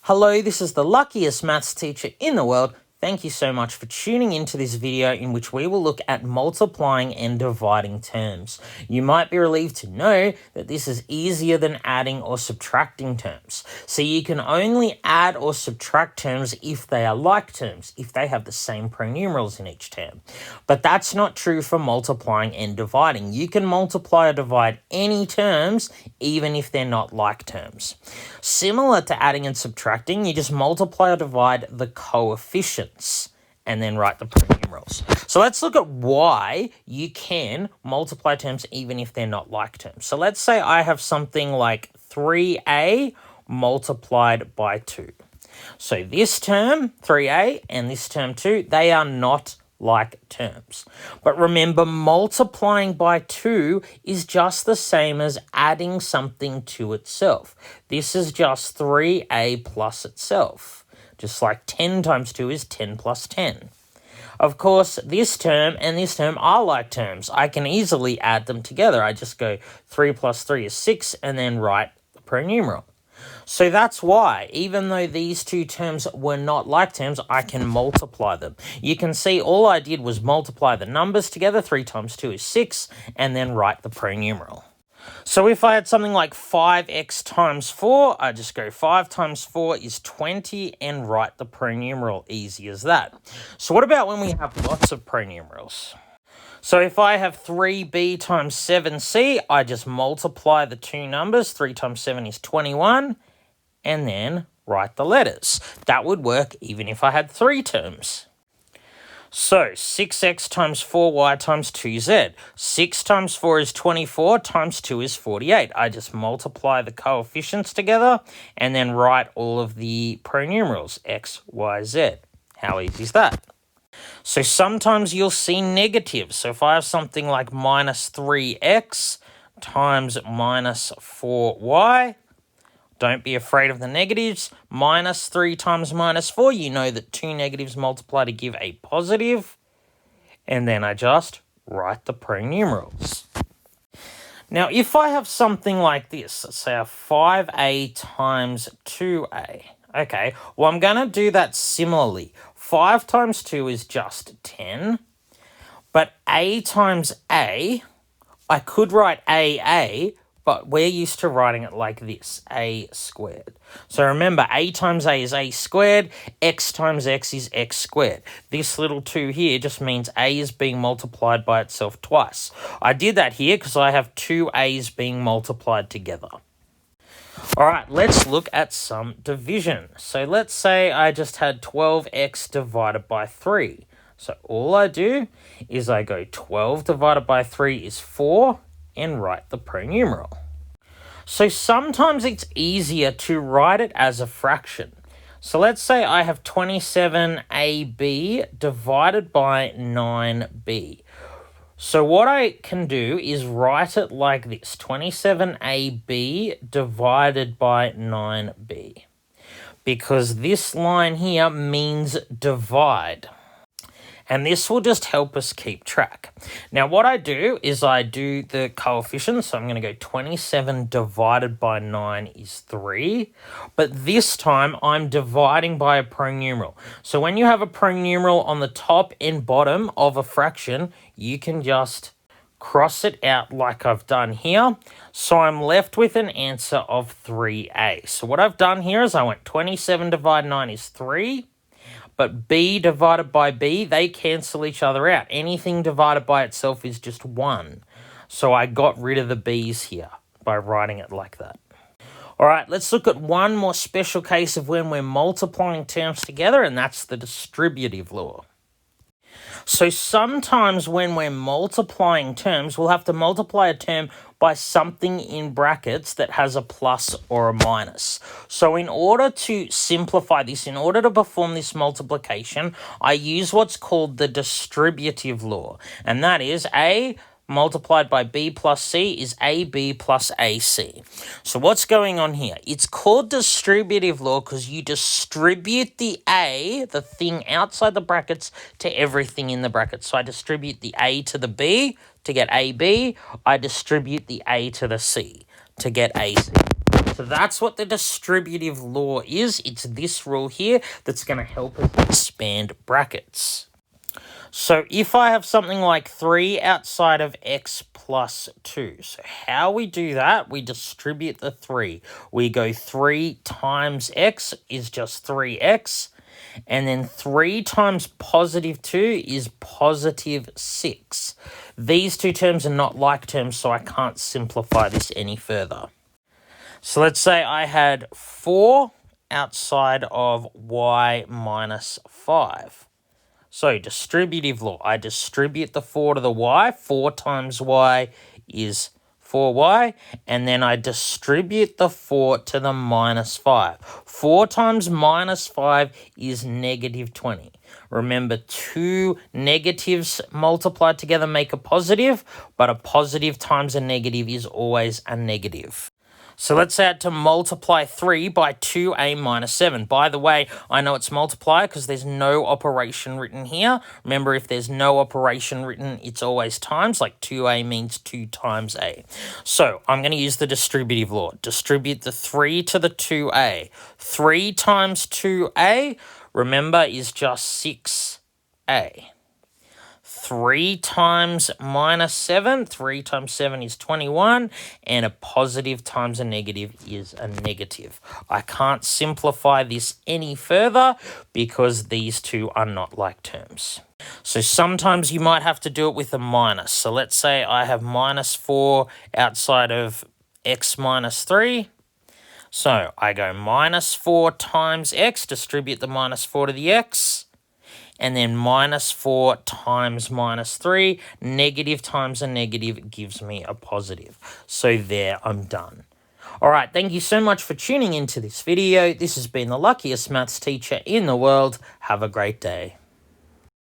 Hello, this is the luckiest maths teacher in the world. Thank you so much for tuning into this video in which we will look at multiplying and dividing terms. You might be relieved to know that this is easier than adding or subtracting terms. So you can only add or subtract terms if they are like terms, if they have the same pronumerals in each term. But that's not true for multiplying and dividing. You can multiply or divide any terms even if they're not like terms. Similar to adding and subtracting, you just multiply or divide the coefficients and then write the pronumerals. So let's look at why you can multiply terms even if they're not like terms. So let's say I have something like 3a multiplied by 2. So this term, 3a, and this term 2, they are not like terms. But remember, multiplying by 2 is just the same as adding something to itself. This is just 3a plus itself. Just like 10 times 2 is 10 plus 10. Of course, this term and this term are like terms. I can easily add them together. I just go 3 plus 3 is 6 and then write the pronumeral. So that's why, even though these two terms were not like terms, I can multiply them. You can see all I did was multiply the numbers together. 3 times 2 is 6, and then write the pronumeral. So if I had something like 5x times 4, I just go 5 times 4 is 20 and write the pronumeral. Easy as that. So what about when we have lots of pronumerals? So if I have 3b times 7c, I just multiply the two numbers. 3 times 7 is 21, and then write the letters. That would work even if I had 3 terms. So 6x times 4y times 2z. 6 times 4 is 24, times 2 is 48. I just multiply the coefficients together and then write all of the pronumerals, x, y, z. How easy is that? So sometimes you'll see negatives. So if I have something like minus 3x times minus 4y, don't be afraid of the negatives. Minus 3 times minus 4, you know that two negatives multiply to give a positive. And then I just write the pronumerals. Now, if I have something like this, let's say I have 5a times 2a. Okay, well, I'm going to do that similarly. 5 times 2 is just 10. But a times a, I could write AA, but we're used to writing it like this, a squared. So remember, a times a is a squared, x times x is x squared. This little 2 here just means a is being multiplied by itself twice. I did that here because I have two a's being multiplied together. All right, let's look at some division. So let's say I just had 12x divided by 3. So all I do is I go 12 divided by 3 is 4, and write the pronumeral. So sometimes it's easier to write it as a fraction. So let's say I have 27ab divided by 9b. So what I can do is write it like this, 27ab divided by 9b. Because this line here means divide. And this will just help us keep track. Now, what I do is I do the coefficients. So I'm going to go 27 divided by 9 is 3. But this time, I'm dividing by a pronumeral. So when you have a pronumeral on the top and bottom of a fraction, you can just cross it out like I've done here. So I'm left with an answer of 3a. So what I've done here is I went 27 divided 9 is 3. But b divided by b, they cancel each other out. Anything divided by itself is just 1. So I got rid of the b's here by writing it like that. All right, let's look at one more special case of when we're multiplying terms together, and that's the distributive law. So sometimes when we're multiplying terms, we'll have to multiply a term by something in brackets that has a plus or a minus. So in order to simplify this, in order to perform this multiplication, I use what's called the distributive law. And that is A multiplied by B plus C is AB plus AC. So what's going on here? It's called distributive law because you distribute the A, the thing outside the brackets, to everything in the brackets. So I distribute the A to the B to get AB. I distribute the A to the C to get AC. So that's what the distributive law is. It's this rule here that's going to help us expand brackets. So if I have something like 3 outside of x plus 2, so how we do that, we distribute the 3. We go 3 times x is just 3x, and then 3 times positive 2 is positive 6. These two terms are not like terms, so I can't simplify this any further. So let's say I had 4 outside of y minus 5. So distributive law, I distribute the 4 to the y. 4 times y is 4y. And then I distribute the 4 to the minus 5. 4 times minus 5 is negative 20. Remember, two negatives multiplied together make a positive, but a positive times a negative is always a negative. So let's say I had to multiply 3 by 2a minus 7. By the way, I know it's multiply because there's no operation written here. Remember, if there's no operation written, it's always times, like 2a means 2 times a. So I'm going to use the distributive law. Distribute the 3 to the 2a. 3 times 2a, remember, is just 6a. 3 times minus 7, 3 times 7 is 21, and a positive times a negative is a negative. I can't simplify this any further because these two are not like terms. So sometimes you might have to do it with a minus. So let's say I have minus 4 outside of x minus 3. So I go minus 4 times x, distribute the minus 4 to the x, and then minus 4 times minus 3, negative times a negative gives me a positive. So there, I'm done. All right, thank you so much for tuning into this video. This has been the luckiest maths teacher in the world. Have a great day.